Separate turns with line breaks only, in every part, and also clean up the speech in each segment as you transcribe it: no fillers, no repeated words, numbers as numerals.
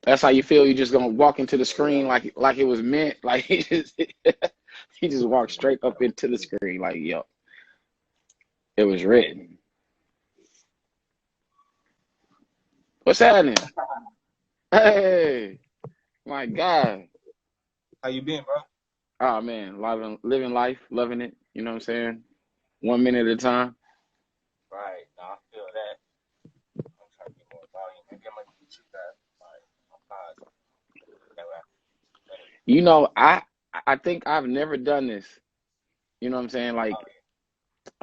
That's how you feel. You just gonna walk into the screen like it was meant. Like he just he just walked straight up into the screen. Like yo, it was written. What's happening? Hey, my God.
How you been, bro?
Oh man, living life, loving it. You know what I'm saying? 1 minute at a time.
Right. No, I feel that. I'm trying to get more volume. Maybe I'm gonna get you that. Like, I'm positive. That way I can better.
You know, I think I've never done this. You know what I'm saying? Like,
Oh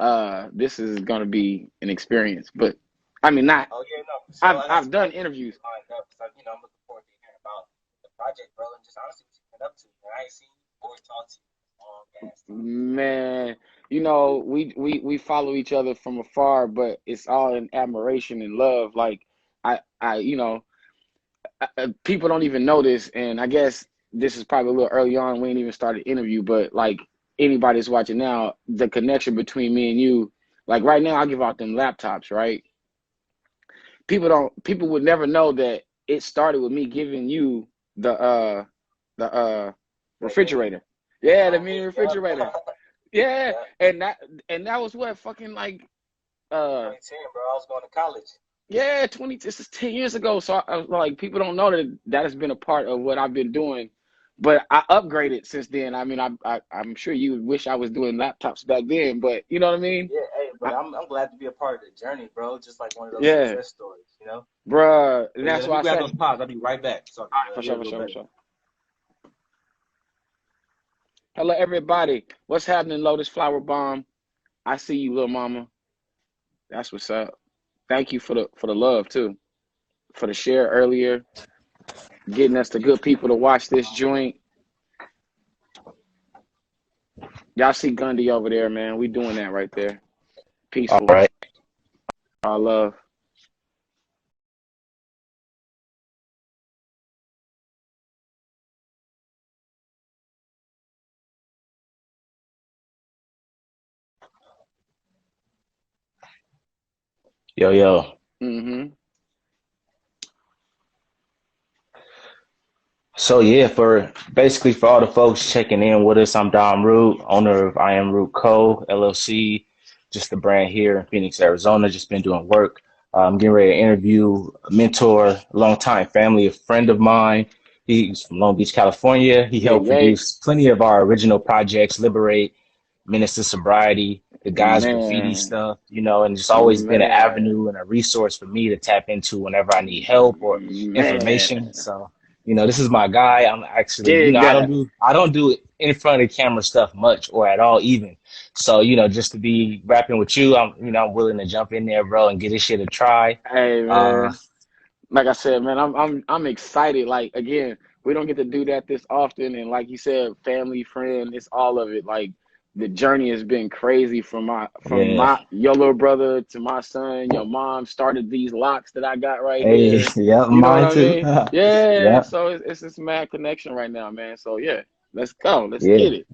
yeah.
this is gonna be an experience. But I mean, not.
Oh yeah, no, for sure.
I've
I got
I've
some
done
questions
interviews.
lined up. So, I'm looking forward to hearing about the project, bro, and just honestly what you've been up to. Man, I ain't seen you or talked to you in a long ass time.
Man, you know, we follow each other from afar, but it's all in admiration and love. Like you know, people don't even know this, and I guess this is probably a little early on. We ain't even started the interview, but like anybody that's watching now, the connection between me and you, like right now, I give out them laptops, right? People would never know that it started with me giving you the
That mini,
refrigerator. Yeah, the
oh
mini
me, yep.
refrigerator. Yeah,
Yep.
and that was what fucking like uh
2010, bro. I was going to college.
yeah, 20, this is 10 years ago. So I was like, people don't know that has been a part of what I've been doing. But I upgraded since then. I mean, I'm sure you would wish I was doing laptops back then, but you know what I mean?
Yeah, hey, but
I,
I'm glad to be a part of the journey, bro. Just like one of those
yeah,
success stories, you know.
bruh. And
But yeah,
that's
let me
why I
grab
say,
those pods. I'll be right back so I
all
can
right, for
hear
sure,
a
for
little
sure, for
better.
sure. Hello, everybody. What's happening, Lotus Flower Bomb? I see you, little mama. That's what's up. Thank you for the love too, for the share earlier, getting us the good people to watch this joint. Y'all see Gundy over there, man. We doing that right there.
All
Peaceful.
right.
Our love.
Yo, yo.
Mm-hmm.
So yeah, for basically for all the folks checking in with us, I'm Dom Root, owner of I Am Root Co. LLC, just a brand here in Phoenix, Arizona. Just been doing work. I'm getting ready to interview a mentor, a longtime family, a friend of mine. He's from Long Beach, California. He
Yeah,
helped
yay.
produce plenty of our original projects, Liberate, Menace to Sobriety, the guys graffiti
Man.
stuff, and just always been an
Man.
avenue and a resource for me to tap into whenever I need help or information.
Man.
So this is my guy. I'm actually,
Dig that.
I don't do in front of camera stuff much or at all even. So, just to be rapping with you, I'm willing to jump in there, bro, and get this shit a try.
Hey,
Uh,
man. Like I said, man, I'm excited. Like again, we don't get to do that this often, and like you said, family, friend, it's all of it. Like the journey has been crazy from
yeah.
my your little brother to my son. Your mom started these locks that I got right
Hey,
here.
yeah,
You know what
mine
I
too.
mean? Yeah.
Yeah,
So it's this mad connection right now, man. So yeah, let's go. Let's
yeah.
get it.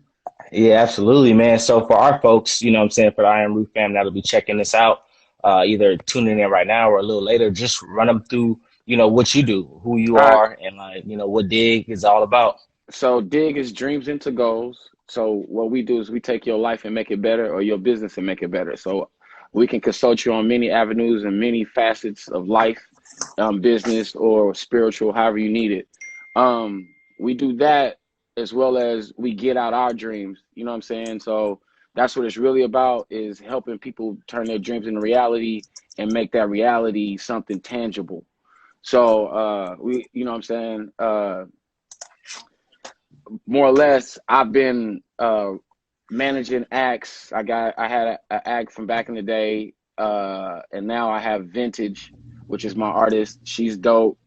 Yeah, absolutely, man. So for our folks, what I'm saying, for the Iron Roof fam that'll be checking this out, either tuning in right now or a little later, just run them through, what you do, who you
All right.
are, and like, what Dig is all about.
So dig is dreams into goals. So what we do is we take your life and make it better, or your business and make it better. So we can consult you on many avenues and many facets of life, business or spiritual, however you need it. We do that as well as we get out our dreams. You know what I'm saying? So that's what it's really about, is helping people turn their dreams into reality and make that reality something tangible. So you know what I'm saying? More or less, I've been managing acts. I had an act from back in the day, and now I have Vintage, which is my artist. She's dope,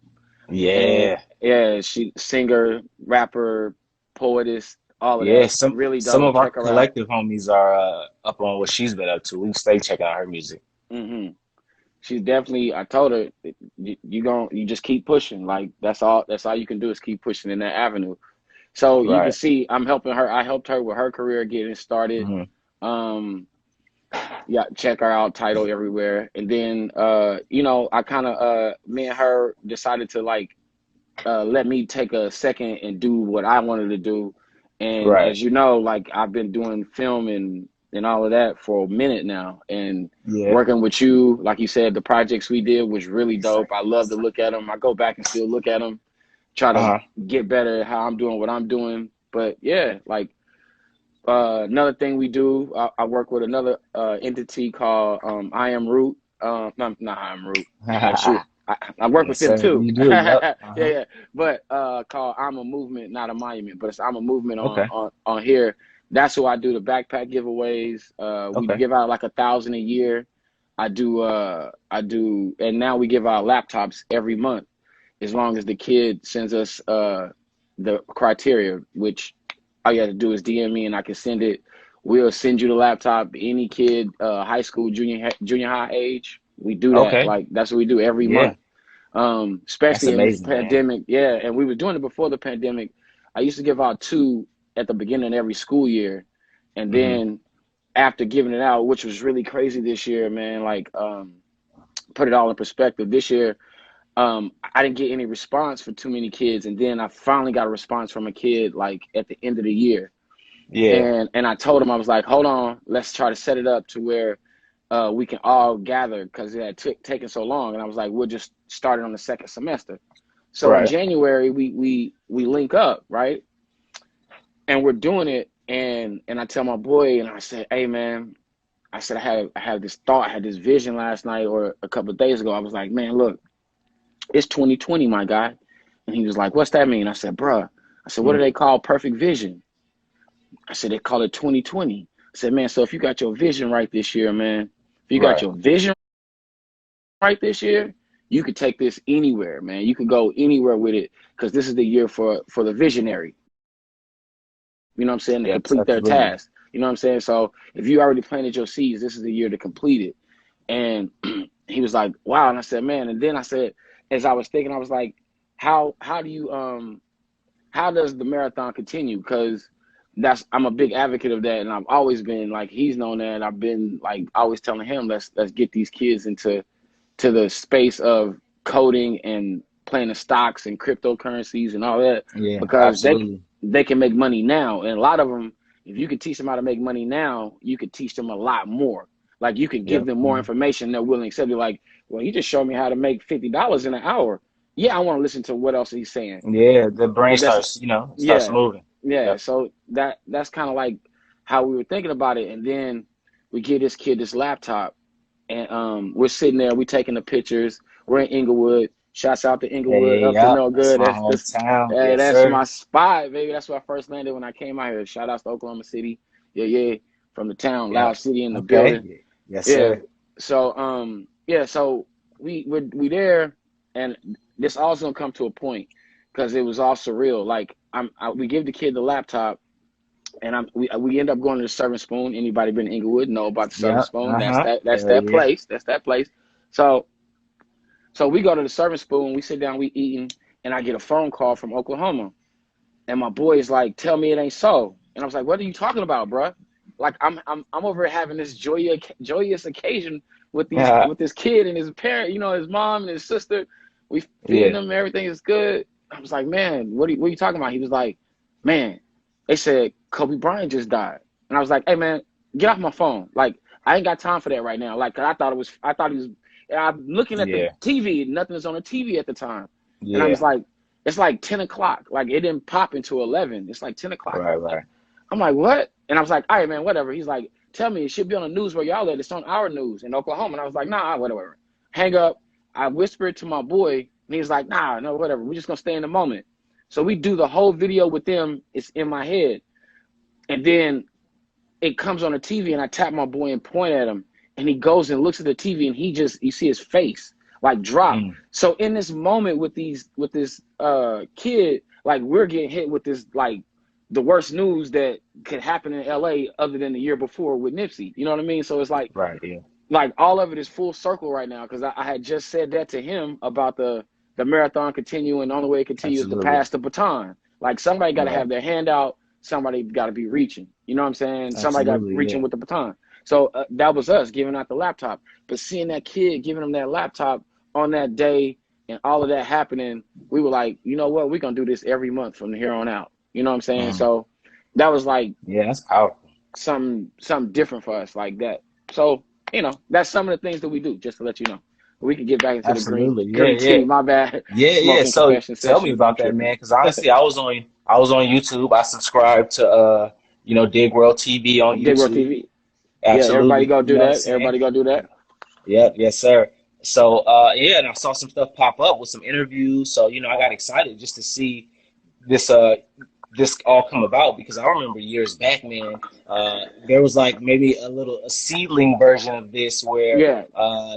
and
Yeah,
yeah, she singer, rapper, poetess, all of
yeah.
that.
Some
Really
some
dope.
of our
Check her out.
collective homies are up on what she's been up to. We stay checking out her music.
hmm She's definitely. I told her you just keep pushing. Like that's all. That's all you can do is keep pushing in that avenue. So you can
Right.
see I'm helping her. I helped her with her career getting started.
Hmm.
Um, yeah, check her out, title everywhere. And then I kind of me and her decided to like let me take a second and do what I wanted to do. And
Right.
as you know, like I've been doing film and all of that for a minute now. And
Yeah.
working with you, like you said, the projects we did was really dope. I love to look at them. I go back and still look at them, try to
Uh-huh.
get better at how I'm doing what I'm doing. But yeah, like another thing we do, I work with another entity called I Am Root. Not I Am Root. Shoot, I work with
Yes,
them
sir.
too.
You do. Yep.
Yeah,
Uh-huh.
yeah. But called I'm a Movement, not a Monument. But it's I'm a Movement
Okay.
on here. That's who I do the backpack giveaways. We
Okay.
give out like 1,000 a year. I do, and now we give out laptops every month as long as the kid sends us the criteria, which all you have to do is DM me and I can send it. We'll send you the laptop. Any kid, high school, junior high age, we do that.
Okay.
Like that's what we do every
Yeah.
month.
That's
Especially in this
amazing, man.
pandemic. Yeah, and we were doing it before the pandemic. I used to give out two at the beginning of every school year, and
Hmm.
then after giving it out, which was really crazy this year, man. Like, put it all in perspective. This year, I didn't get any response for too many kids, and then I finally got a response from a kid like at the end of the year,
Yeah.
and I told him I was like, hold on, let's try to set it up to where we can all gather because it had taken so long, and I was like, we'll just start it on the second semester. So in
Right.
January, we link up, right, and we're doing it, and I tell my boy, and I said, hey man, I said I had this thought, I had this vision last night or a couple of days ago. I was like, man, look, it's 2020, my guy. And he was like, what's that mean? I said, bruh, I said, what do
Mm.
they call perfect vision? I said, they call it 2020. I said, man, so if you got your vision right this year, man, if you got
Right.
your vision right this year, you could take this anywhere, man. You could go anywhere with it because this is the year for the visionary. You know what I'm saying? To
Yep.
complete their
Absolutely.
task. You know what I'm saying? So if you already planted your seeds, this is the year to complete it. And he was like, wow. And I said, man. And then I said, as I was thinking, I was like, how do you how does the marathon continue? Because I'm a big advocate of that, and I've always been like he's known that, and I've been like always telling him let's get these kids into the space of coding and playing the stocks and cryptocurrencies and all that
Yeah.
because
Absolutely.
they can make money now, and a lot of them, if you could teach them how to make money now, you could teach them a lot more. Like you can give
Yep.
them more
Mhm.
information, they're willing to accept it. Like, well, he just showed me how to make $50 in an hour. Yeah, I want to listen to what else he's saying.
Yeah. The brain
That's
starts, starts
yeah,
moving.
yeah.
Yep.
So that's kind of like how we were thinking about it. And then we give this kid this laptop, and we're sitting there, we taking the pictures. We're in Inglewood. Shouts out to Inglewood,
Hey,
up to
yep.
no
That's
good.
my
That's
hometown.
hey,
Yes,
that's
sir.
my spot, baby. That's where I first landed when I came out here. Shout out to Oklahoma City. Yeah, yeah. From the town,
Yep.
Loud City in the
Okay.
building.
Yes,
Yeah.
sir.
So yeah, so we there, and this also gonna come to a point because it was all surreal. Like we give the kid the laptop, and we end up going to the Serving Spoon. Anybody been to Inglewood know about the Serving
Yep.
Spoon?
Uh-huh.
That's
Hell
that
yeah.
place. That's that place. So we go to the Serving Spoon. We sit down, we eating, and I get a phone call from Oklahoma, and my boy is like, "Tell me it ain't so." And I was like, "What are you talking about, bruh? Like I'm over here having this joyous occasion with this kid and his parent, his mom and his sister. We feeding
Yeah.
them, everything is good." I was like, "Man, what are you talking about?" He was like, "Man, they said Kobe Bryant just died." And I was like, "Hey man, get off my phone. Like I ain't got time for that right now." Like I thought he was. And I'm looking at the
Yeah.
TV. Nothing was on the TV at the time, and I was
Yeah.
like, it's like 10 o'clock. Like it didn't pop into 11. It's like 10 o'clock.
Right, right.
I'm like, what? And I was like, all right, man, whatever. He's like, tell me, it should be on the news where y'all at. It's on our news in Oklahoma. And I was like, nah, whatever. Hang up. I whispered to my boy, and he was like, nah, no, whatever. We're just going to stay in the moment. So we do the whole video with them. It's in my head. And then it comes on the TV, and I tap my boy and point at him. And he goes and looks at the TV, and you see his face like drop.
Mm.
So in this moment with this kid, like we're getting hit with this like the worst news that could happen in LA other than the year before with Nipsey. You know what I mean? So it's
Right, yeah.
like all of it is full circle right now because I had just said that to him about the marathon continuing. The only way it continues to
Absolutely.
pass the baton. Like somebody got to
Right.
have their hand out. Somebody got to be reaching. You know what I'm saying? Somebody got
Absolutely,
reaching
yeah.
with the baton. So that was us giving out the laptop. But seeing that kid giving him that laptop on that day and all of that happening, we were like, you know what, we're gonna do this every month from here on out. You know what I'm saying?
Mm.
So that was like
Yeah, that's powerful.
something different for us like that. So, that's some of the things that we do, just to let you know. We could get back into the
Absolutely. Yeah,
green
yeah.
tea, my bad,
Yeah, yeah.
smoking
So
confession
tell me
session. I'm
about that,
tripping.
man. Because honestly, I was on YouTube. I subscribed to Dig World TV on
Dig World
YouTube.
TV. Yeah, everybody
Absolutely.
go
You
do
know what I'm
that.
saying?
Everybody go do that.
Yep, yes, sir. So yeah, and I saw some stuff pop up with some interviews. So, I got excited just to see this this all come about because I remember years back, man, there was like maybe a seedling version of this where
Yeah,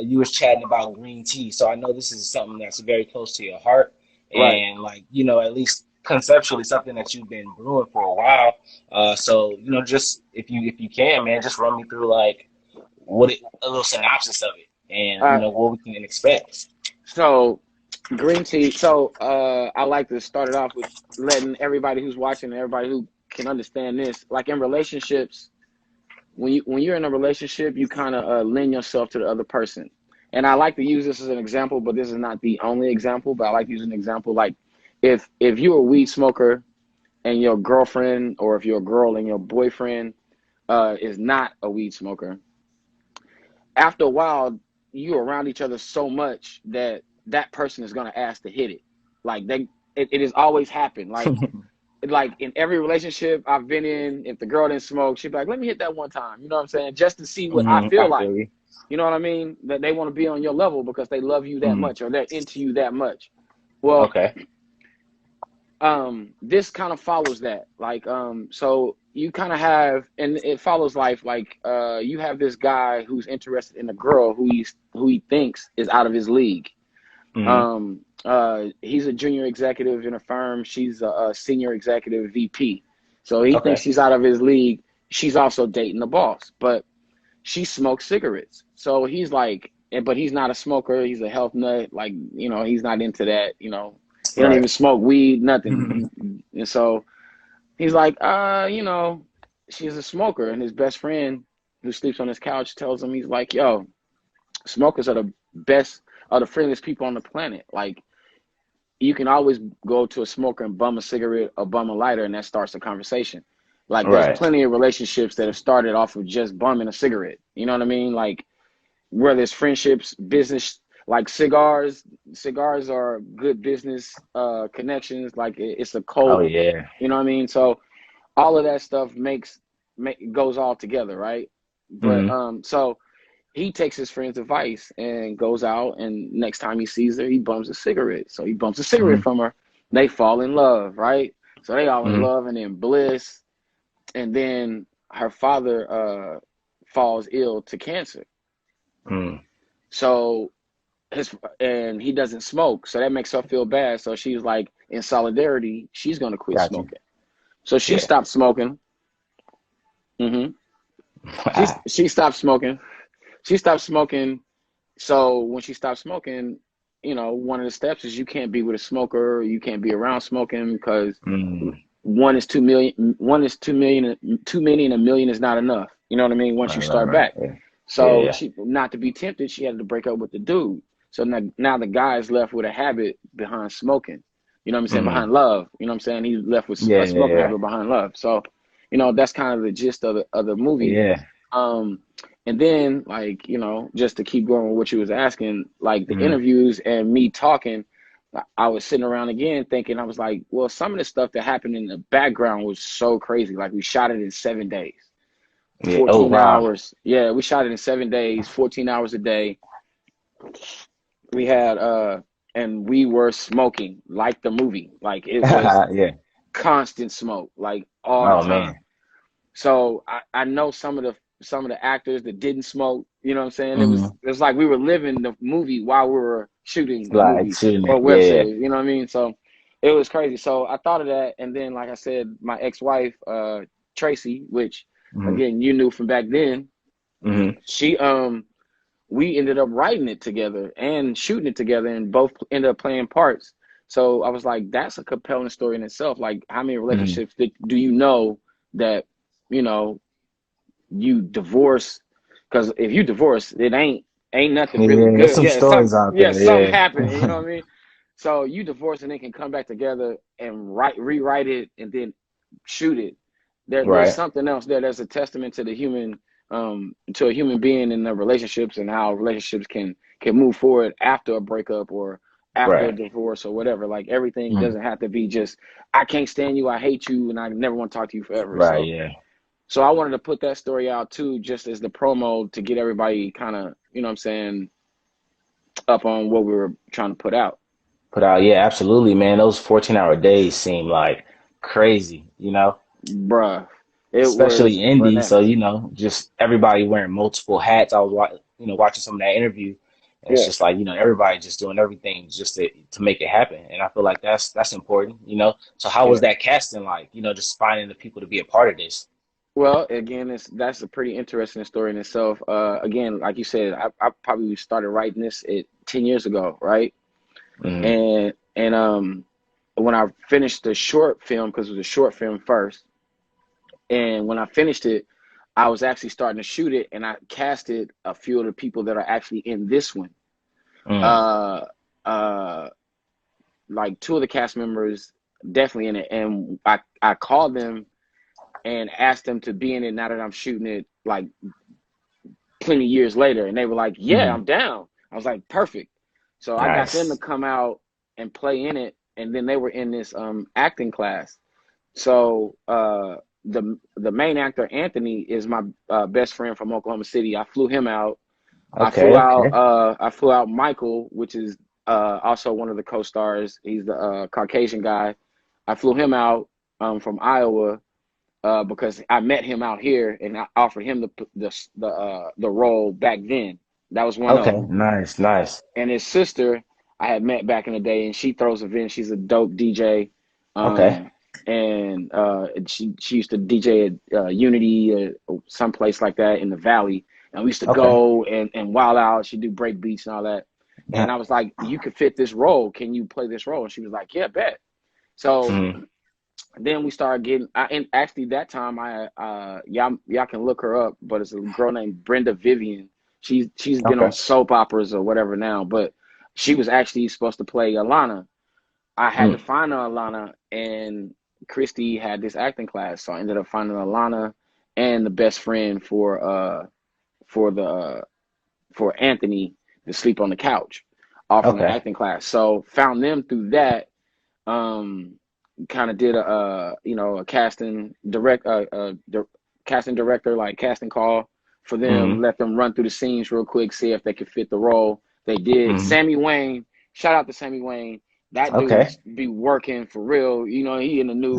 you was chatting about green tea. So I know this is something that's very close to your heart
right.
and like, at least conceptually something that you've been brewing for a while. So, just if you can, man, just run me through like a little synopsis of it and
Uh,
what we can expect.
so green tea. So I like to start it off with letting everybody who's watching and everybody who can understand this, like in relationships, when you're in a relationship, you kind of lend yourself to the other person. And I like to use this as an example, but this is not the only example. But I like to use an example like if you're a weed smoker and your girlfriend, or if you're a girl and your boyfriend is not a weed smoker, after a while, you're around each other so much that that person is going to ask to hit it. Like it has always happened. Like in every relationship I've been in, if the girl didn't smoke, she'd be like, "Let me hit that one time." You know what I'm saying? Just to see what I feel
I
like.
feel you.
You know what I mean? That they want to be on your level because they love you that
Mm,
much or they're into you that much. Well,
okay.
this kind of follows that. Like, so you kind of have, and it follows life. Like, you have this guy who's interested in a girl who he thinks is out of his league.
Hmm.
He's a junior executive in a firm. She's a senior executive VP. So he thinks
Okay.
she's out of his league. She's also dating the boss, but she smokes cigarettes. So he's like, but he's not a smoker. He's a health nut. Like, he's not into that. He don't
Right.
even smoke weed, nothing. And so he's like, she's a smoker. And his best friend who sleeps on his couch tells him, he's like, yo, smokers are the friendliest people on the planet. Like, you can always go to a smoker and bum a cigarette or bum a lighter, and that starts a conversation. Like, there's
Right.
plenty of relationships that have started off of just bumming a cigarette. You know what I mean? Like, whether it's friendships, business, like cigars are good business connections. Like, it's a
Oh
cult.
yeah.
You know what I mean? So all of that stuff goes all together, right? But
Hmm.
so he takes his friend's advice and goes out, and next time he sees her, he bums a cigarette. So he bumps a cigarette
Hmm.
from her. They fall in love, right? So they all in
Hmm.
love and in bliss. And then her father falls ill to cancer.
Hmm.
So and he doesn't smoke, so that makes her feel bad. So she's like, in solidarity, she's gonna quit
Got you.
smoking. So she
Yeah.
stopped smoking. hmm she stopped smoking. She stopped smoking. So when she stopped smoking, one of the steps is you can't be with a smoker. You can't be around smoking because
Mm.
one is 2 million. One is 2 million. Too many, and a million is not enough. You know what I mean? Once
Right.
you
Right.
start
Right.
back.
Yeah. Yeah.
So
Yeah.
she, not to be tempted, she had to break up with the dude. So now the guy is left with a habit behind smoking. You know what I'm saying?
Hmm.
Behind love. You know what I'm saying? He's left with
Yeah.
a
Yeah.
smoking
Yeah.
habit behind love. So, that's kind of the gist of the movie.
Yeah.
Um, and then, like, just to keep going with what you was asking, like the
Hmm.
interviews and me talking, I was sitting around again thinking, I was like, well, some of the stuff that happened in the background was so crazy. Like, we shot it in 7 days,
Yeah. Oh
14
wow.
hours. Yeah, we shot it in 7 days, 14 hours a day. We had and we were smoking like the movie. Like, it was
Yeah.
constant smoke, like all the
Oh
time.
man.
So I know some of the actors that didn't smoke. You know what I'm saying?
Hmm.
It was like we were living the movie while we were shooting the
Like
movie
shooting
or
it.
web
Yeah.
series. You know what I mean? So it was crazy. So I thought of that, and then, like I said, my ex-wife, Tracy, which
Hmm.
again you knew from back then,
Hmm.
she we ended up writing it together and shooting it together, and both ended up playing parts. So I was like, that's a compelling story in itself. Like, how many
Hmm.
relationships do you know that you know you divorce? Because if you divorce, it ain't nothing really
Yeah. There's
good.
some
Yeah,
stories out
something
there.
happened. You
Yeah.
know what I mean? So you divorce and then can come back together and rewrite it and then shoot it. There's
Right.
something else there. There's a testament to the human, to a human being in the relationships and how relationships can move forward after a breakup or after a
Right.
divorce or whatever. Like everything
Mm.
doesn't have to be just I can't stand you, I hate you, and I never want to talk to you forever.
Right.
So
Yeah.
so I wanted to put that story out too, just as the promo to get everybody kind of, you know what I'm saying, up on what we were trying to put out.
Put out. Yeah, absolutely, man. Those 14-hour days seem like crazy, you know,
Bruh, it
especially
was
indie. So,
bananas.
you know, just everybody wearing multiple hats. I was, watching some of that interview, and it's
Yeah,
just like, everybody just doing everything just to make it happen. And I feel like that's important, you know. So how was
yeah.
that casting like? Just finding the people to be a part of this.
Well, again, that's a pretty interesting story in itself. Again, like you said, I probably started writing this 10 years ago, right?
Hmm.
And when I finished the short film, because it was a short film first, and when I finished it, I was actually starting to shoot it, and I casted a few of the people that are actually in this one.
Mm.
Uh, uh, like two of the cast members definitely in it, and I called them and asked them to be in it now that I'm shooting it like plenty years later, and they were like, "Yeah,
Hmm.
I'm down." I was like, "Perfect." So I got them to
Nice.
come out and play in it, and then they were in this acting class. So the main actor Anthony is my best friend from Oklahoma City. I flew him out.
Okay. Okay.
I flew out Michael, which is also one of the co-stars. He's the Caucasian guy. I flew him out from Iowa because I met him out here and I offered him the role back then. That was one of
Okay.
them.
Nice. Nice.
And his sister I had met back in the day, and she throws events. She's a dope DJ,
Okay.
um, and she used to DJ at Unity, someplace like that in the Valley. And we used to
Okay.
go and wild out. She'd do break beats and all that. And I was like, "You could fit this role. Can you play this role?" And she was like, "Yeah, bet." So
Mm.
then we started getting. And actually that time y'all can look her up, but it's a girl named Brenda Vivian. She's been on
Okay.
soap operas or whatever now, but she was actually supposed to play Alana. I had to
Mm.
find her Alana, and Christy had this acting class, so I ended up finding Alana and the best friend for the for Anthony to sleep on the couch, offering the
Okay.
acting class. So found them through that. Um, Kind of did a casting director like casting call for them,
Mm.
let them run through the scenes real quick, see if they could fit the role. They did.
Mm.
Sammy Wayne, shout out to Sammy Wayne. That dude
Okay.
be working for real. You know, he in the new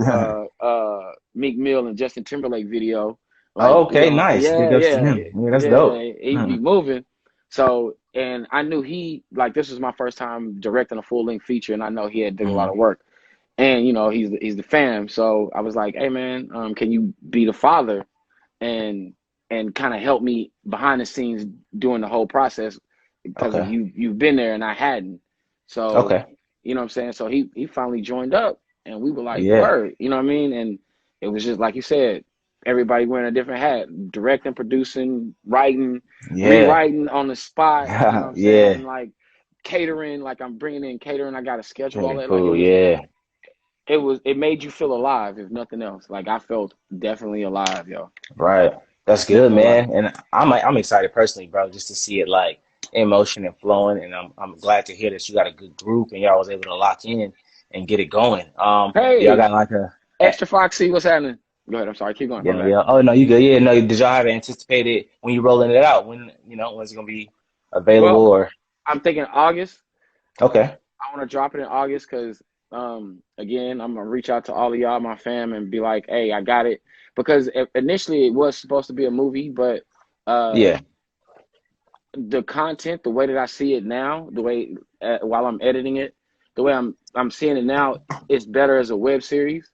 Meek Mill and Justin Timberlake video. Like,
Oh, okay. Nice.
yeah,
Big ups to
yeah,
him. Yeah, that's dope.
yeah, he
Mm.
be moving. So, and I knew he like this was my first time directing a full length feature, and I know he had did a lot
Mm.
of work. And he's the fam. So I was like, hey man, can you be the father and kind of help me behind the scenes during the whole process because of
Okay.
you've been there and I hadn't. So
Okay.
you know what I'm saying. So he finally joined up, and we were like,
Yeah.
word, you know what I mean. And it was just like you said, everybody wearing a different hat, directing, producing, writing,
Yeah.
rewriting on the spot. You know what I'm
Yeah.
saying, like catering, like I'm bringing in catering. I got to schedule all
Very
that. Like
cool. Yeah.
it made you feel alive, if nothing else. Like I felt definitely alive, yo.
Right. That's good,
Definitely alive.
man. And I'm excited personally, bro, just to see it like in motion and flowing. And I'm glad to hear that you got a good group and y'all was able to lock in and get it going. Y'all
Hey,
got like
Extra Foxy, what's happening? Go ahead. I'm sorry. Keep going. My
yeah,
bad.
yeah. Oh no, you good. Yeah, no, did y'all have anticipated when you rolling it out? When's it gonna be available
Well,
or
I'm thinking August.
okay.
I want to drop it in August because, again, I'm gonna reach out to all of y'all, my fam, and be like, hey, I got it. Because initially it was supposed to be a movie, but uh,
Yeah.
the content, the way that I see it now, the way while I'm editing it, the way I'm seeing it now, it's better as a web series.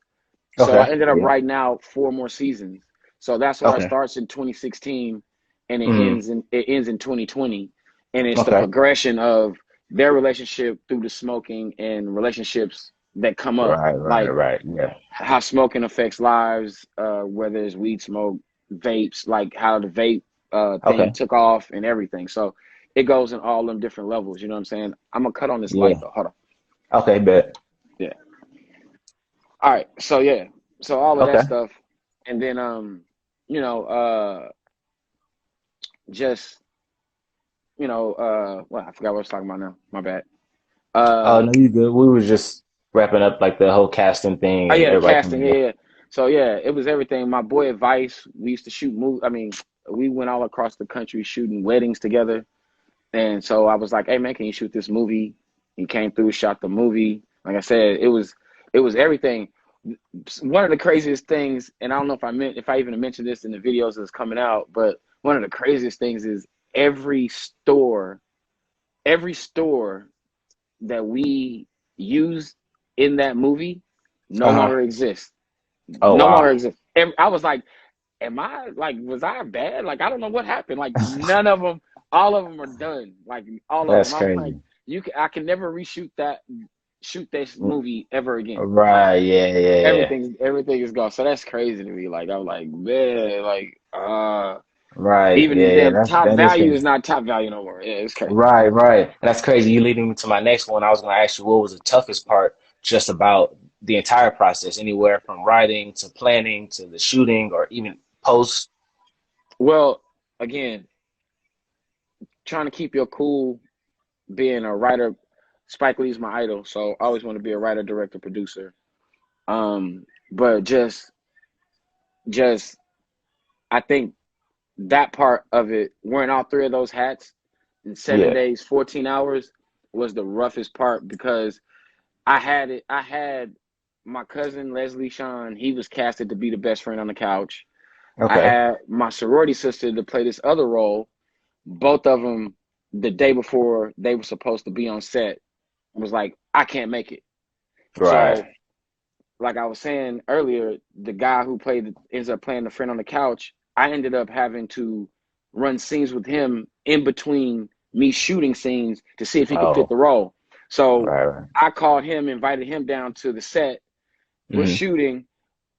So I
Okay.
ended up
Yeah.
writing out 4 more seasons. So that's why it
Okay.
starts in 2016 and
Mm.
it ends in 2020. And it's the
Okay.
progression of their relationship through the smoking and relationships that come up,
Right, right,
like
right. Yeah.
how smoking affects lives, whether it's weed smoke, vapes, like how the vape thing
Okay.
took off and everything. So it goes in all them different levels. You know what I'm saying? I'm gonna cut on this light
Yeah.
though. Hold on.
Okay, bet.
Yeah. All right. So yeah. So all of that
Okay.
stuff, and then you know, just well, I forgot what I was talking about now. My bad.
Oh
Uh,
no, you good. We were just wrapping up like the whole casting thing
oh
and
yeah, the
everybody
casting.
coming
Yeah,
in.
yeah. So yeah, it was everything. My boy Advice. We used to shoot movie. I mean, we went all across the country shooting weddings together. And so I was like, "Hey man, can you shoot this movie?" He came through, shot the movie. Like I said, it was everything. One of the craziest things, and I don't know if I even mentioned this in the videos that's coming out, but one of the craziest things is every store, every store that we used in that movie no
Uh-huh.
longer exists.
Oh
No longer
wow.
exists. And I was like, am I like, was I bad? Like, I don't know what happened. Like, none of them, all of them are done. Like, all of them.
That's
I'm like,
crazy.
I can never shoot this
Mm,
movie ever again. Like,
right, yeah, yeah, yeah.
everything is gone. So that's crazy to me. Like, I'm like, man, like,
Right,
even the
yeah, yeah.
damn
That
top
that is
value
crazy.
is not top value no more. Yeah, it's crazy.
Right, right. And that's crazy. You leading me to my next one. I was gonna ask you what was the toughest part just about the entire process, anywhere from writing to planning to the shooting or even post.
Well, again, trying to keep your cool, being a writer. Spike Lee's my idol, so I always want to be a writer, director, producer. But just I think that part of it, wearing all three of those hats in seven
Yeah.
days, 14 hours, was the roughest part because I had my cousin Leslie Sean, he was casted to be the best friend on the couch. I
Okay.
had my sorority sister to play this other role. Both of them, the day before they were supposed to be on set, was like, I can't make it.
Right.
So like I was saying earlier, the guy who ends up playing the friend on the couch, I ended up having to run scenes with him in between me shooting scenes to see if he could fit
Oh,
the role. So
right, right.
I called him, invited him down to the set. We're
Hmm.
shooting.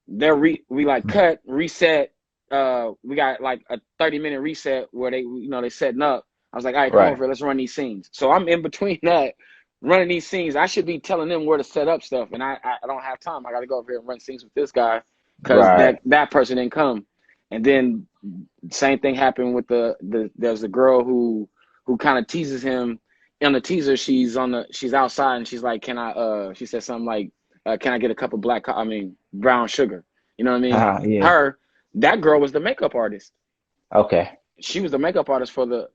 We like cut, reset. We got like a 30-minute reset where they setting up. I was like, all right, come
Right.
over here, let's run these scenes. So I'm in between that, running these scenes. I should be telling them where to set up stuff, and I don't have time. I got to go over here and run scenes with this guy because
Right.
that person didn't come. And then same thing happened with there's a girl who kind of teases him. On the teaser, she's outside and she's like, can I she said something like, can I get a cup of brown sugar? You know what I mean?
Yeah.
Her, that girl was the makeup artist.
Okay.
She was the makeup artist for the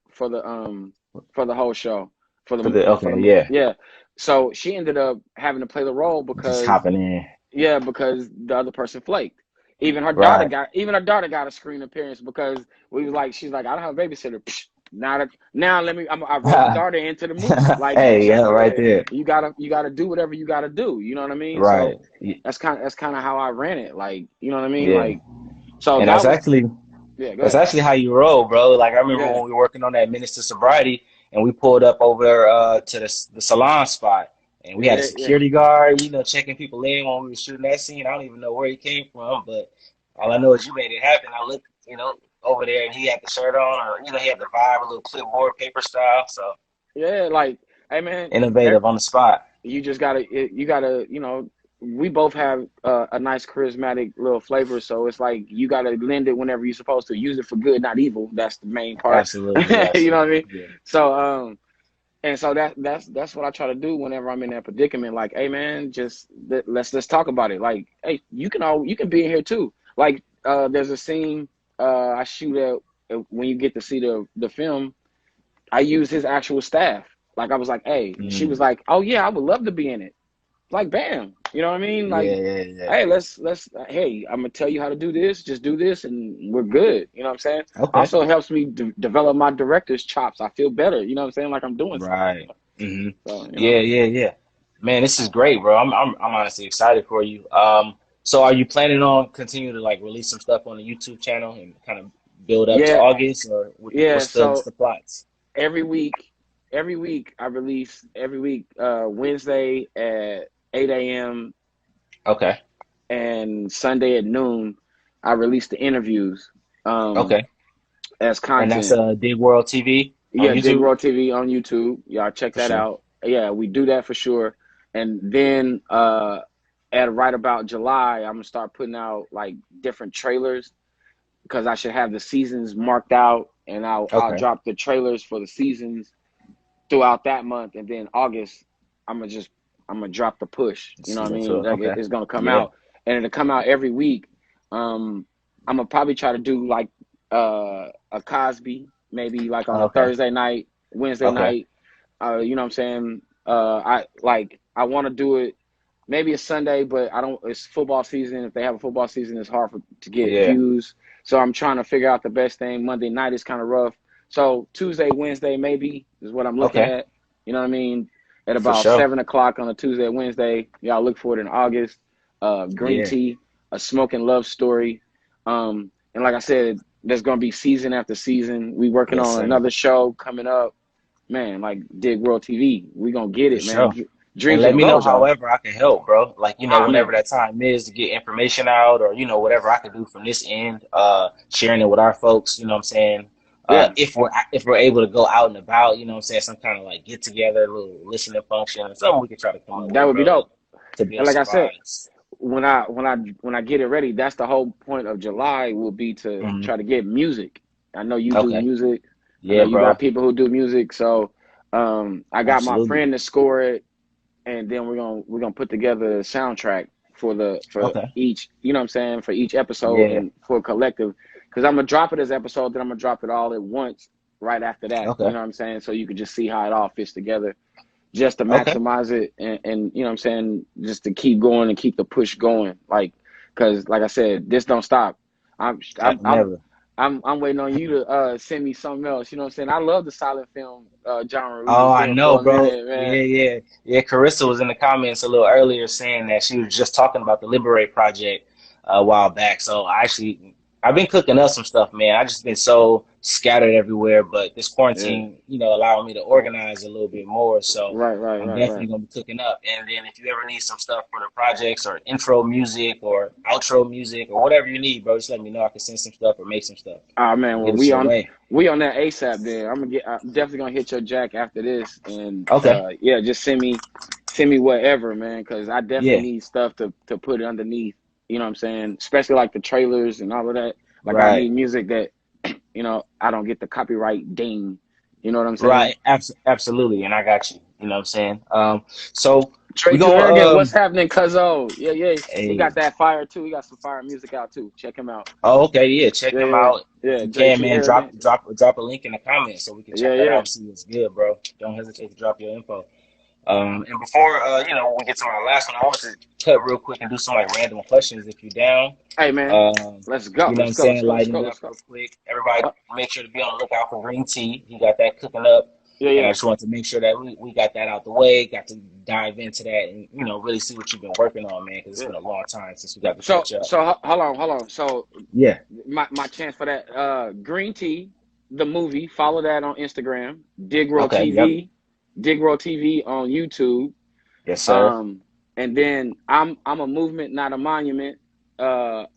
whole show for
Okay,
the
yeah.
yeah. So she ended up having to play the role
Just
because
hopping in.
because the other person flaked.
Right.
Even her daughter got a screen appearance because she's like, I don't have a babysitter. Psh, now I wrote the daughter into the movie. Like,
Hey, yeah, right there.
you gotta do whatever you gotta do. You know what I mean?
Right.
So that's kind of how I ran it. Like, you know what I mean?
Yeah.
Like, so
And
that was yeah. Go
that's
ahead.
actually how you roll, bro. Like I remember
Yeah,
when we were working on that Minutes to Sobriety and we pulled up over to the salon spot and we had a
yeah, yeah.
security guard, checking people in when we were shooting that scene. I don't even know where he came from, but all I know is you made it happen. I looked, over there and he had the shirt on or he had the vibe, a little clipboard paper style. So
Yeah, like, hey man,
innovative on the spot.
you gotta, we both have a nice charismatic little flavor, so it's like you gotta lend it whenever you're supposed to. Use it for good, not evil. That's the main part.
Absolutely,
You know what I
absolutely.
mean?
Yeah.
So and so that's what I try to do whenever I'm in that predicament. Like, hey man, just let's talk about it. Like, hey, you can be in here too. Like, there's a scene I shoot at when you get to see the film. I used his actual staff. Like, I was like, hey, she was
Mm.
like, oh yeah, I would love to be in it. Like, bam, you know what I mean?
Yeah,
Like,
yeah, yeah.
hey, hey, I'm gonna tell you how to do this. Just do this, and we're good. You know what I'm saying?
Okay.
Also helps me develop my director's chops. I feel better. You know what I'm saying? Like I'm doing something.
Right. Hmm.
So
Yeah, yeah, yeah. Man, this is great, bro. I'm honestly excited for you. So are you planning on continuing to like release some stuff on the YouTube channel and kind of build up to
yeah,
August, or
yeah.
what's
So
the plots?
every week, I release every week Wednesday at 8 a.m.
Okay.
and Sunday at noon. I release the interviews um,
Okay.
as
And that's
content.
Dig World TV on
Yeah, Dig
YouTube
World TV on YouTube. Y'all check
for
that
sure.
out. Yeah, we do that for sure. and then at right about July, I'm gonna start putting out like different trailers because I should have the seasons marked out, and I'll
Okay.
drop the trailers for the seasons throughout that month, and then August I'm gonna drop the push. You know what I
Season
mean?
2.
Like
Okay.
it's gonna come
Yeah.
out, and it'll come out every week. I'm gonna probably try to do like a Cosby, maybe like on a
Okay.
Thursday night, Wednesday
Okay.
night. You know what I'm saying? I want to do it maybe a Sunday, but I don't. It's football season. If they have a football season, it's hard to get
Yeah.
views. So I'm trying to figure out the best thing. Monday night is kind of rough. So Tuesday, Wednesday, maybe is what I'm looking
Okay.
at. You know what I mean? At
For
about
sure.
7 o'clock on a Tuesday, Wednesday. Y'all look for it in August. Green
Yeah.
Tea, a smoking love story. And like I said, there's gonna be season after season. We working
Yes,
on
sir.
another show coming up. Man, like Dig World TV. We gonna get
For
it, man.
sure. And
Dreams
let
and
me know
goals, y'all.
however I can help, bro. Like,
Ah,
whenever
man.
that time is to get information out or, whatever I can do from this end, sharing it with our folks, you know what I'm saying?
Yeah,
If we're able to go out and about, you know what I'm saying, some kind of like get together, a little listening function, or something we can try to come up
that
with,
would be
bro,
dope.
to
And
build
like I
some
said,
vibes.
when I get it ready, that's the whole point of July will be to
Hmm.
try to get music. I know you do
Okay.
music. I know
Yeah,
you got
bro.
people who do music. So I got my
Absolutely.
friend to score it, and then we're gonna put together a soundtrack for
Okay.
each. You know what I'm saying, for each episode
Yeah.
and for a collective. Because I'm gonna drop it as episode, then I'm gonna drop it all at once right after that. You
Okay.
know what I'm saying? So you can just see how it all fits together, just to
Okay.
maximize it, and you know what I'm saying, just to keep going and keep the push going. Like, because like I said, this don't stop. I'm I'm I'm
Never.
I'm waiting on you to send me something else. You know what I'm saying? I love the silent film genre we
Oh,
was
I
doing
know,
for a
bro.
minute, man.
Yeah, yeah. Yeah, Carissa was in the comments a little earlier saying that she was just talking about the Liberate Project a while back. So I've been cooking up some stuff, man. I just been so scattered everywhere, but this
Yeah.
quarantine, allowing me to organize a little bit more. So
Right, right,
I'm
right, right.
definitely gonna be cooking up. And then if you ever need some stuff for the projects or intro music or outro music or whatever you need, bro, just let me know. I can send some stuff or make some stuff.
Ah man, well
Get it your way.
we on that ASAP then. I'm definitely gonna hit your jack after this, and
Okay.
yeah, just send me whatever, man, because I definitely
Yeah.
need stuff to put it underneath. You know what I'm saying? Especially like the trailers and all of that. Like I
Right.
need music that I don't get the copyright ding. You know what I'm saying?
Right, absolutely, and I got you. You know what I'm saying? So we
Trey Two Arrogant,
gonna
what's happening, cuzzo? Yeah, yeah. He
hey,
got that fire too. He got some fire music out too. Check him out.
oh, okay, yeah, check
Yeah,
him
yeah,
out if
yeah.
you
Dre
can,
Too
man. Drop
Arrogant.
drop a link in the comments so we can
Yeah,
check that out
yeah.
and see what's good, bro. Don't hesitate to drop your info. And before we get to our last one, I want to cut real quick and do some like random questions if you're down.
Hey man,
Um,
let's go.
you know what
Let's
I'm
go. Let's
saying?
go. Let's
Lighten
go.
it
Let's
up
go.
real quick. Everybody,
Uh,
make sure to be on the lookout for green tea. He got that cooking up.
yeah,
And I
yeah.
just wanted to make sure that we got that out the way, got to dive into that and, really see what you've been working on, man, because it's
Yeah.
been a long time since we got to
So
catch up.
so hold on. So
Yeah.
my chance for that Green Tea, the movie. Follow that on Instagram. Dig World
Okay. Yep.
TV, Dig World TV on YouTube.
Yes, sir.
Um, and then I'm a movement, not a monument.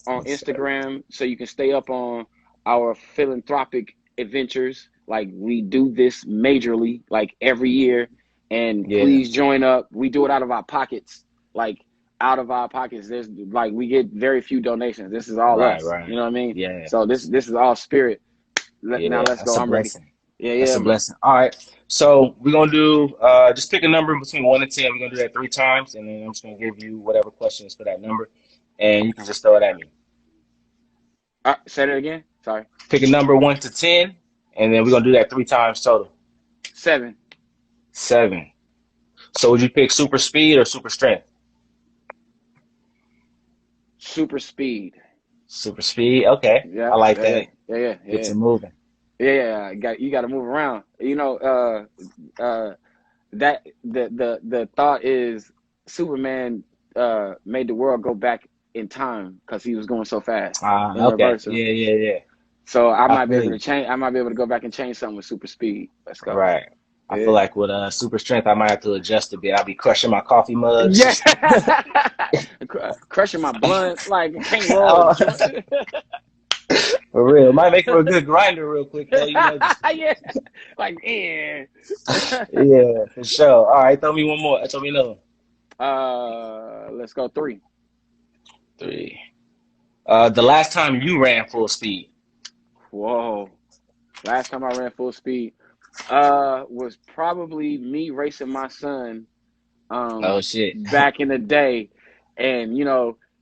On
Yes, sir.
Instagram, so you can stay up on our philanthropic adventures. Like we do this majorly, like every year. And
Yeah.
please join up. We do it out of our pockets, like out of our pockets. There's like we get very few donations. This is all
Right.
us.
Right.
You know what I mean?
Yeah.
So this is all spirit. Now
Yeah.
let's
That's
go.
a
I'm ready.
blessing.
Yeah,
That's
yeah,
a
man.
blessing. All right. So we're gonna do just pick a number between 1 and 10. We're gonna do that 3 times, and then I'm just gonna give you whatever questions for that number, and you can just throw it at me.
Say that again. Sorry.
Pick a number 1 to 10, and then we're gonna do that 3 times total.
7.
7. So would you pick super speed or super strength?
Super speed.
Super speed. Okay.
Yeah,
I like
yeah, yeah,
that.
yeah, yeah,
Gets
yeah.
it moving.
Yeah, yeah, you got to move around. That the thought is Superman made the world go back in time because he was going so fast in
Okay.
reversal.
Yeah, yeah, yeah.
So I
I
might be
feel
able to
you.
change. I might be able to go back and change something with super speed. Let's go.
Right. I feel
Yeah.
like with super strength, I might have to adjust a bit. I'll be crushing my coffee mugs.
Yeah.
Just
Crushing my blunt like I can't roll a
oh,
joint.
for real. Might make for a good grinder real quick though. Just
Yeah. Like yeah.
yeah, for sure. All right, throw me one more. Throw me another one.
Let's go three.
3. The last time you ran full speed.
Whoa. Last time I ran full speed was probably me racing my son
Oh shit.
back in the day, and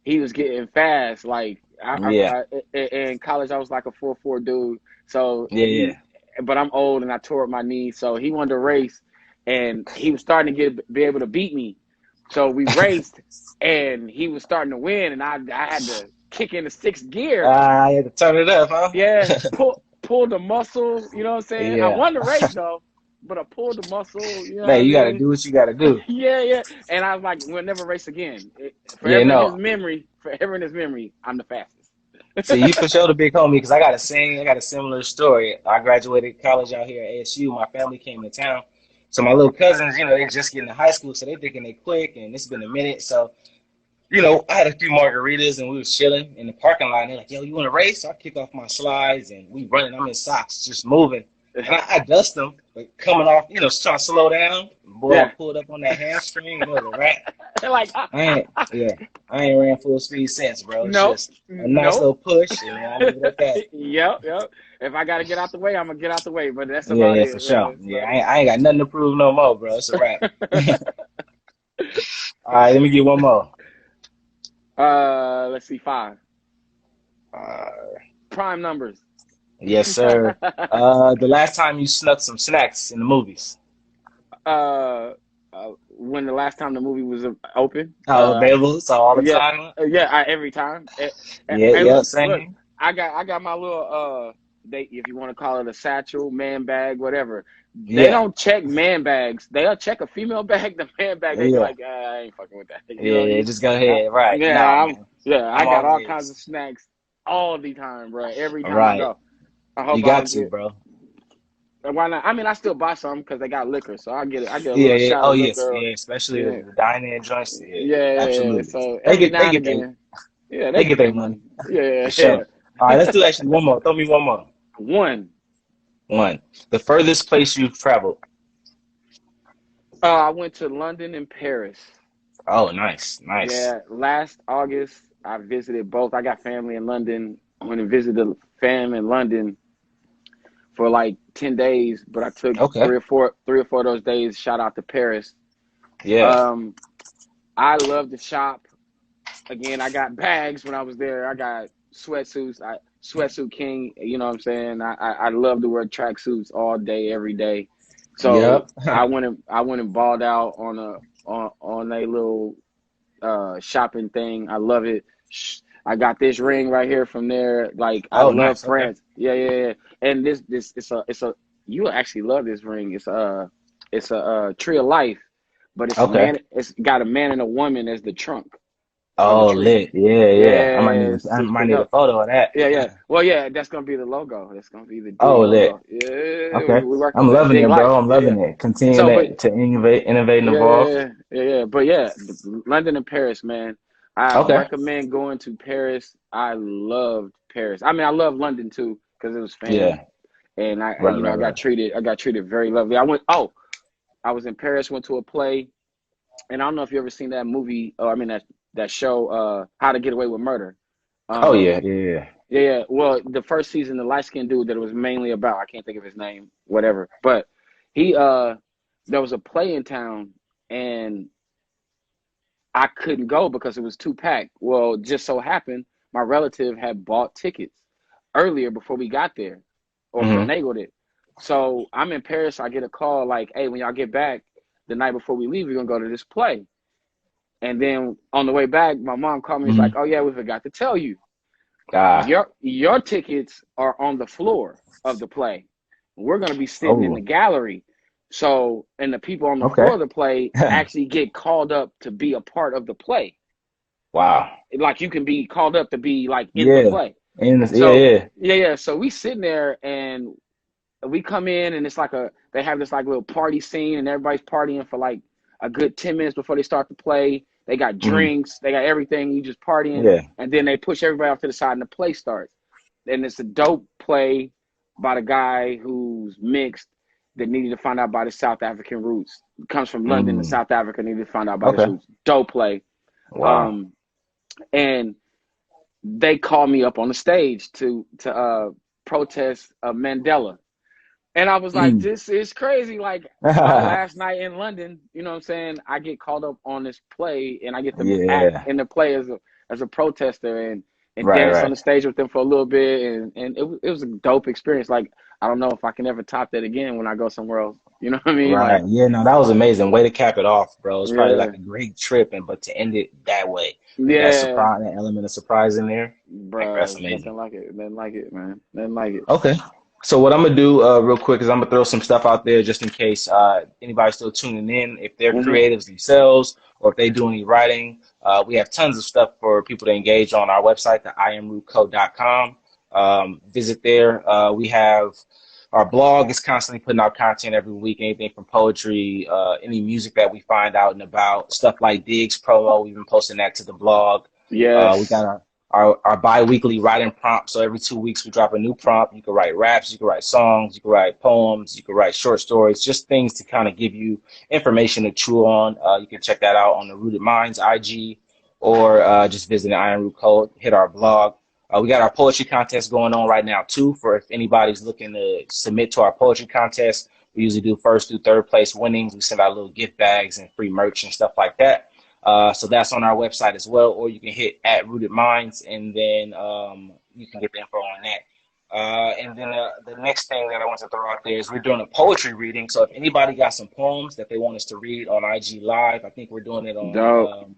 he was getting fast. Like
Yeah.
in college, I was like a 4.4 dude. So
Yeah, yeah.
but I'm old and I tore up my knee. So he wanted to race, and he was starting to be able to beat me. So we raced, and he was starting to win, and I had to kick in the sixth gear.
I had to turn it up, huh?
Yeah, pull the muscle. You know what I'm saying? I
Yeah.
won the race though, but I pulled the muscle. You know what I
Man, you gotta
mean?
do what you gotta do.
Yeah, yeah. And I was like, we'll never race again.
Yeah,
Forever in his
no.
memory, I'm the fastest.
So you for sure the big homie because I got a similar story. I graduated college out here at ASU. My family came to town. So my little cousins, they just getting to high school, so they thinking they quick and it's been a minute. So, I had a few margaritas and we was chilling in the parking lot. And they're like, yo, you want to race? So I kick off my slides and we running. I'm in socks, just moving. And I dust them, but coming off, trying to slow down. Boy, I
Yeah.
pulled up on that hamstring, the rat.
They're like,
Yeah, I ain't ran full speed since, bro. It's
nope,
just a nice
nope.
little push, and I leave it at that.
Yep, yep. If I gotta get out the way, I'm gonna get out the way. But that's
Yeah,
about
yeah,
it,
for
man.
sure. Yeah, I ain't got nothing to prove no more, bro. It's a wrap. All right, let me get one more.
Let's see, 5
Uh,
prime numbers.
yes, sir. The last time you snuck some snacks in the movies.
When the last time the movie was open.
Oh, available, so all the
Yeah,
time.
yeah. Every time.
Yeah,
Hey,
yeah,
look.
same.
I got my little they if you want to call it a satchel, man bag, whatever. They
Yeah,
don't check man bags. They'll check a female bag, the man bag. They be
yeah,
like, I ain't fucking with that. You
yeah,
know,
yeah. Just go ahead. Right.
yeah,
Nah, man.
I
I'm
got all kinds of
always
snacks all the time, bro. Every time I
right.
go. I
You
hope I
got
don't
to,
get.
bro.
Why not? I mean, I still buy some because they got liquor, so I get a
Yeah,
little
yeah.
shot
Oh,
of
yes,
liquor.
yeah. Especially
Yeah,
the dining joints. Yeah,
yeah.
absolutely.
So
They
every
get, they
now and
get their,
again, yeah, they
they
get
get
their
their money.
money. Yeah,
For
yeah.
sure. All right, let's do actually one more. Throw me one more.
One.
One. The furthest place you've traveled.
I went to London and Paris.
Oh, nice, nice.
Yeah, last August I visited both. I got family in London. I went and visited fam in London for like 10 days, but I took
Okay.
3 or 4 of those days. Shout out to Paris.
Yeah.
Um, I love to shop. Again, I got bags when I was there. I got sweatsuits. Sweatsuit king. You know what I'm saying? I love to wear tracksuits all day, every day. So
Yep.
I went and balled out on a little shopping thing. I love it. I got this ring right here from there. Like I
Oh,
love
nice. Okay.
France. Yeah, yeah, yeah. And this it's a you actually love this ring. It's a tree of life, but it's a
Okay.
man. It's got a man and a woman as the trunk of the
Oh,
tree.
lit. Yeah, yeah.
Yeah,
I might
so
need a photo of that.
yeah, yeah. Well, yeah, that's gonna be the logo. That's gonna be the dig
Oh, lit.
logo. Yeah,
Okay.
we working
I'm
with that
loving
dig
it,
life.
bro. I'm
Yeah, yeah.
loving it. Continue
So, but
that to innovate and
yeah,
evolve.
yeah, yeah, yeah. But yeah, London and Paris, man. I
Okay.
recommend going to Paris. I loved Paris. I mean, I love London too because it was fam,
Yeah.
and
Right, right,
I got
right.
treated. I got treated very lovely. I went. Oh, I was in Paris. Went to a play, and I don't know if you ever seen that movie. I mean that show, How to Get Away with Murder.
Oh,
Um,
yeah, yeah, yeah.
yeah, yeah. Well, the first season, the light skinned dude that it was mainly about, I can't think of his name, whatever. But he there was a play in town and I couldn't go because it was too packed. Well, just so happened my relative had bought tickets earlier before we got there or
Mm-hmm.
finagled it. So I'm in Paris, I get a call like, hey, when y'all get back the night before we leave, we're gonna go to this play. And then on the way back, my mom called me, it's like,
Mm-hmm.
oh yeah, we forgot to tell you.
Ah.
Your tickets are on the floor of the play. We're going to be sitting in the
Oh,
gallery. So, and the people on the floor
okay.
of the play actually get called up to be a part of the play.
Wow.
Like you can be called up to be like in the
Yeah.
play.
Yeah,
So,
yeah.
yeah, yeah. So we sitting there and we come in and it's like they have this like little party scene and everybody's partying for like a good 10 minutes before they start to play. They got
Mm-hmm.
drinks, they got everything, you just partying,
Yeah.
and then they push everybody off to the side and the play starts. And it's a dope play by the guy who's mixed. that needed to find out about his South African roots. Comes from London to
Mm.
South Africa, needed to find out about his
Okay.
roots. Dope play.
Wow.
And they called me up on the stage to protest Mandela. And I was like,
Mm.
this is crazy. Like my last night in London, you know what I'm saying? I get called up on this play and I get to act
Yeah.
in the play as a protester and
Right.
dance on
Right.
the stage with them for a little bit. And it was a dope experience. Like, I don't know if I can ever top that again when I go somewhere else. You know what I mean?
Right.
Like,
Yeah. No, that was amazing. Way to cap it off, bro. It's probably like
yeah,
a great trip, and but to end it that way with that
yeah,
surprise, that element of surprise in there, like that's
bro,
amazing.
nothing like it. Nothing like it, man. Nothing like it.
Okay. So what I'm gonna do real quick is I'm gonna throw some stuff out there just in case anybody's still tuning in. If they're
Hmm.
creatives themselves or if they do any writing, we have tons of stuff for people to engage on our website, the iamrootco.com. Visit there. We have our blog is constantly putting out content every week, anything from poetry, any music that we find out and about, stuff like Diggs promo. We've been posting that to the blog. We got
Yes.
our bi-weekly writing prompt. So every 2 weeks we drop a new prompt. You can write raps, you can write songs, you can write poems, you can write short stories, just things to kind of give you information to chew on. You can check that out on the Rooted Minds IG or just visit the Iron Root Code, hit our blog. We got our poetry contest going on right now too. For if anybody's looking to submit to our poetry contest, we usually do first through third place winnings. We send out little gift bags and free merch and stuff like that. So that's on our website as well, or you can hit at Rooted Minds, and then you can get the info on that. And then the next thing that I want to throw out there is we're doing a poetry reading. So if anybody got some poems that they want us to read on IG Live, I think we're doing it
Dope.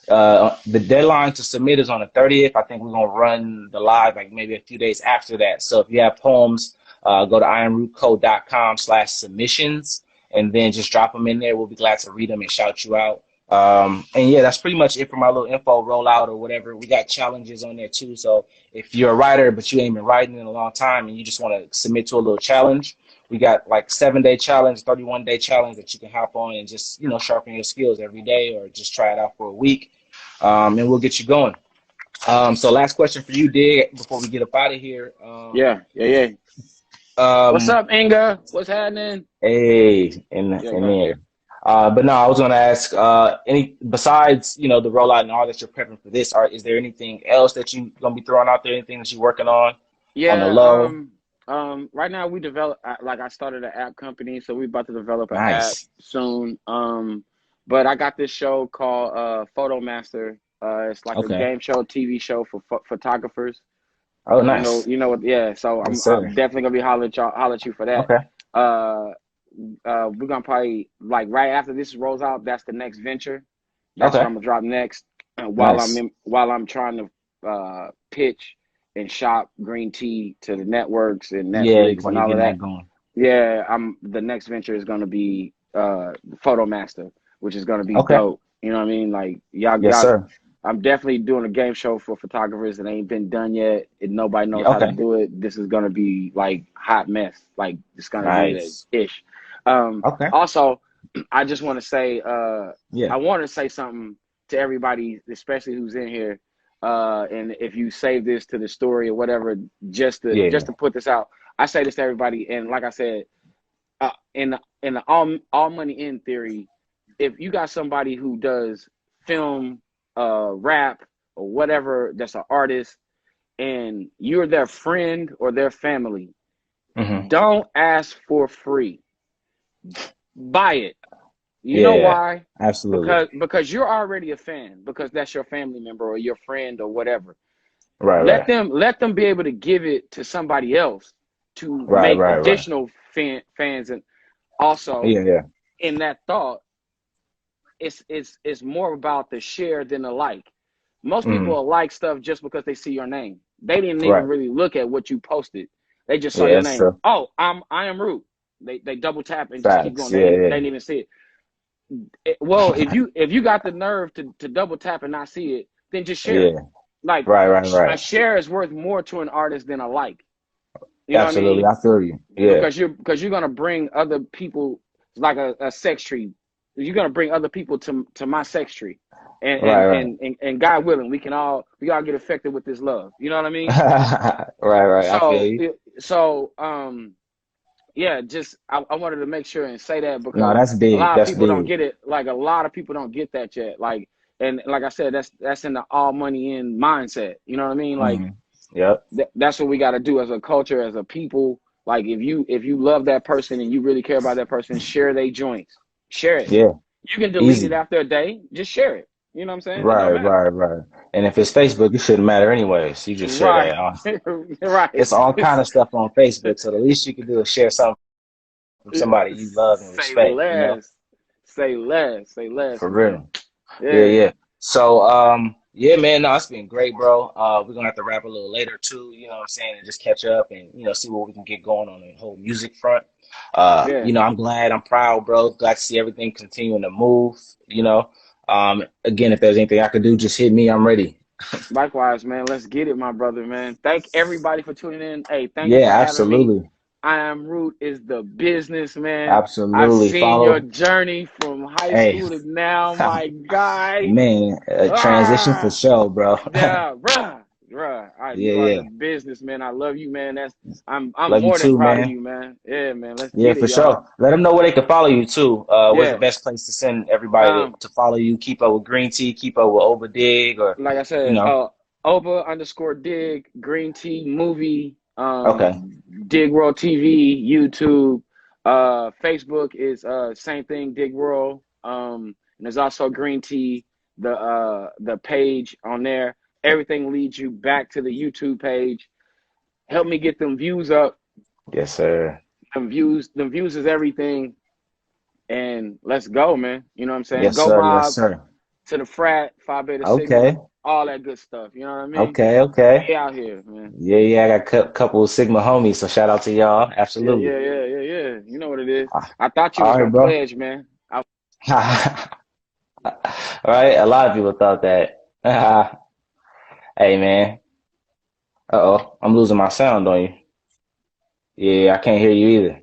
on the deadline to submit is on the 30th. I think we're gonna run the live like maybe a few days after that. So if you have poems, go to ironrootco.com/submissions and then just drop them in there. We'll be glad to read them and shout you out. And yeah, that's pretty much it for my little info rollout or whatever. We got challenges on there too. So if you're a writer but you ain't been writing in a long time and you just want to submit to a little challenge, we got like 7-day challenge, 31-day challenge that you can hop on and just, sharpen your skills every day or just try it out for a week. And we'll get you going. So last question for you, Dig, before we get up out of here.
Yeah. What's up, Inga? What's happening?
Hey, in
Yeah, go ahead.
there. But no, I was going to ask, any besides, the rollout and all that you're prepping for this, is there anything else that you going to be throwing out there? Anything that you're working on the
Yeah.
low?
Right now we develop, like I started an app company, so we're about to develop an app
Nice.
soon. But I got this show called Photo Master. It's like a
Okay.
game show, TV show for photographers.
Oh,
You
nice.
know what? Yeah. So
Yes,
I'm
sir.
definitely gonna be holler at you for that.
Okay.
Uh, we're gonna probably like right after this rolls out. That's the next venture. That's what
Okay.
I'm gonna drop next.
Nice.
While I'm trying to pitch and shop green tea to the networks and
Yeah,
Netflix
while
and
you're
all of
getting
that.
that going.
Yeah, the next venture is gonna be Photo Master, which is gonna be
Okay.
dope. You know what I mean? Like y'all
Yes, sir.
I'm definitely doing a game show for photographers that ain't been done yet, and nobody knows
Yeah,
how to
okay.
do it. This is gonna be like hot mess. Like it's gonna be the
Nice.
ish.
Okay.
Also, I just want to say,
Yeah.
I want to say something to everybody, especially who's in here. And if you save this to the story or whatever, just
Yeah.
to put this out, I say this to everybody. And like I said, in the all money in theory, if you got somebody who does film, rap or whatever, that's an artist, and you're their friend or their family,
Hmm.
don't ask for free. Buy it. You know
Yeah.
why?
Absolutely.
Because you're already a fan, because that's your family member or your friend or whatever.
Right. Right.
Let them be able to give it to somebody else to
Right.
make
Right. Right.
additional fans. And also
Yeah. Yeah.
in that thought, it's more about the share than the like. Most people
Mm.
will like stuff just because they see your name. They didn't even
Right.
really look at what you posted. They just saw
Yeah.
your
That's
name.
true.
Oh, I am Root. They double tap and just keep
Facts.
going.
Yeah.
They
Yeah.
didn't even see it. Well, if you got the nerve to double tap and not see it, then just share it.
Yeah.
Like
Right. Right.
a
Right.
share is worth more to an artist than a like. You know what I
Absolutely.
mean?
I feel you. Yeah.
Because you're gonna bring other people, like a sex tree. You're gonna bring other people to my sex tree,
Right. Right.
and God willing, we all get affected with this love. You know what I mean?
Right. Right. I feel
So
you.
so yeah, just I wanted to make sure and say that
No,
because
that's
a
big.
lot of
That's
people don't
big.
get it. Like a lot of people don't get that yet. Like and like I said, that's in the all money in mindset. You know what I mean? Like
Yep.
that's what we got to do as a culture, as a people. Like if you love that person and you really care about that person, share their joints, share it.
Yeah.
You can delete it
Easy.
after a day. Just share it. You know what I'm saying? It
Right,
don't matter.
right, right. And if it's Facebook, it shouldn't matter anyways. You just share
Right,
that.
right.
It's all kind of stuff on Facebook, so the least you can do is share something from somebody you love and
Say
respect, you know?
less. Say less. Say less,
For
man.
real. Yeah,
Yeah.
yeah. So, yeah, man, no, it's been great, bro. We're gonna have to wrap a little later too, you know what I'm saying, and just catch up and, see what we can get going on the whole music front.
Yeah.
I'm glad, I'm proud, bro. Glad to see everything continuing to move, you know. Again, if there's anything I could do, just hit me. I'm ready.
Likewise, man. Let's get it, my brother, man. Thank everybody for tuning in. Hey, thank you
Yeah,
for having me.
absolutely.
I Am Root is the business, man. I've
Absolutely.
seen your
Follow.
journey from high
Hey,
school to now, my guy.
man, transition for
Ah,
sure, bro.
yeah, bruh, bruh.
Yeah,
You are the
yeah.
business, man. I love you, man. I'm
Love you
more than
too,
proud of
man.
you, man. Yeah, man. Let's
Yeah,
get it,
for
y'all.
sure. Let them know where they can follow you too. Where's the
Yeah.
best place to send everybody
Um,
to follow you? Keep up with Green Tea, keep up with Overdig, or
like I
you
said,
know.
Oba underscore dig, Green Tea Movie,
Okay.
Dig World TV, YouTube, Facebook is same thing, Dig World. And there's also Green Tea, the page on there. Everything leads you back to the YouTube page. Help me get them views up.
Yes, sir.
Them views is everything. And let's go, man. You know what I'm saying?
Yes,
Go
sir. Yes,
mob
sir.
to the frat, Phi Beta Sigma,
Okay.
all that good stuff. You know what I mean?
Okay. Okay.
We out here, man.
Yeah, yeah. I got a couple of Sigma homies, so shout out to y'all.
Yeah,
Absolutely.
yeah, yeah, yeah, yeah. You know what it is.
Ah,
I thought you was
all right,
gonna
bro.
pledge, man.
All right. A lot of people thought that. Hey, man. Uh-oh. I'm losing my sound on you. Yeah, I can't hear you either.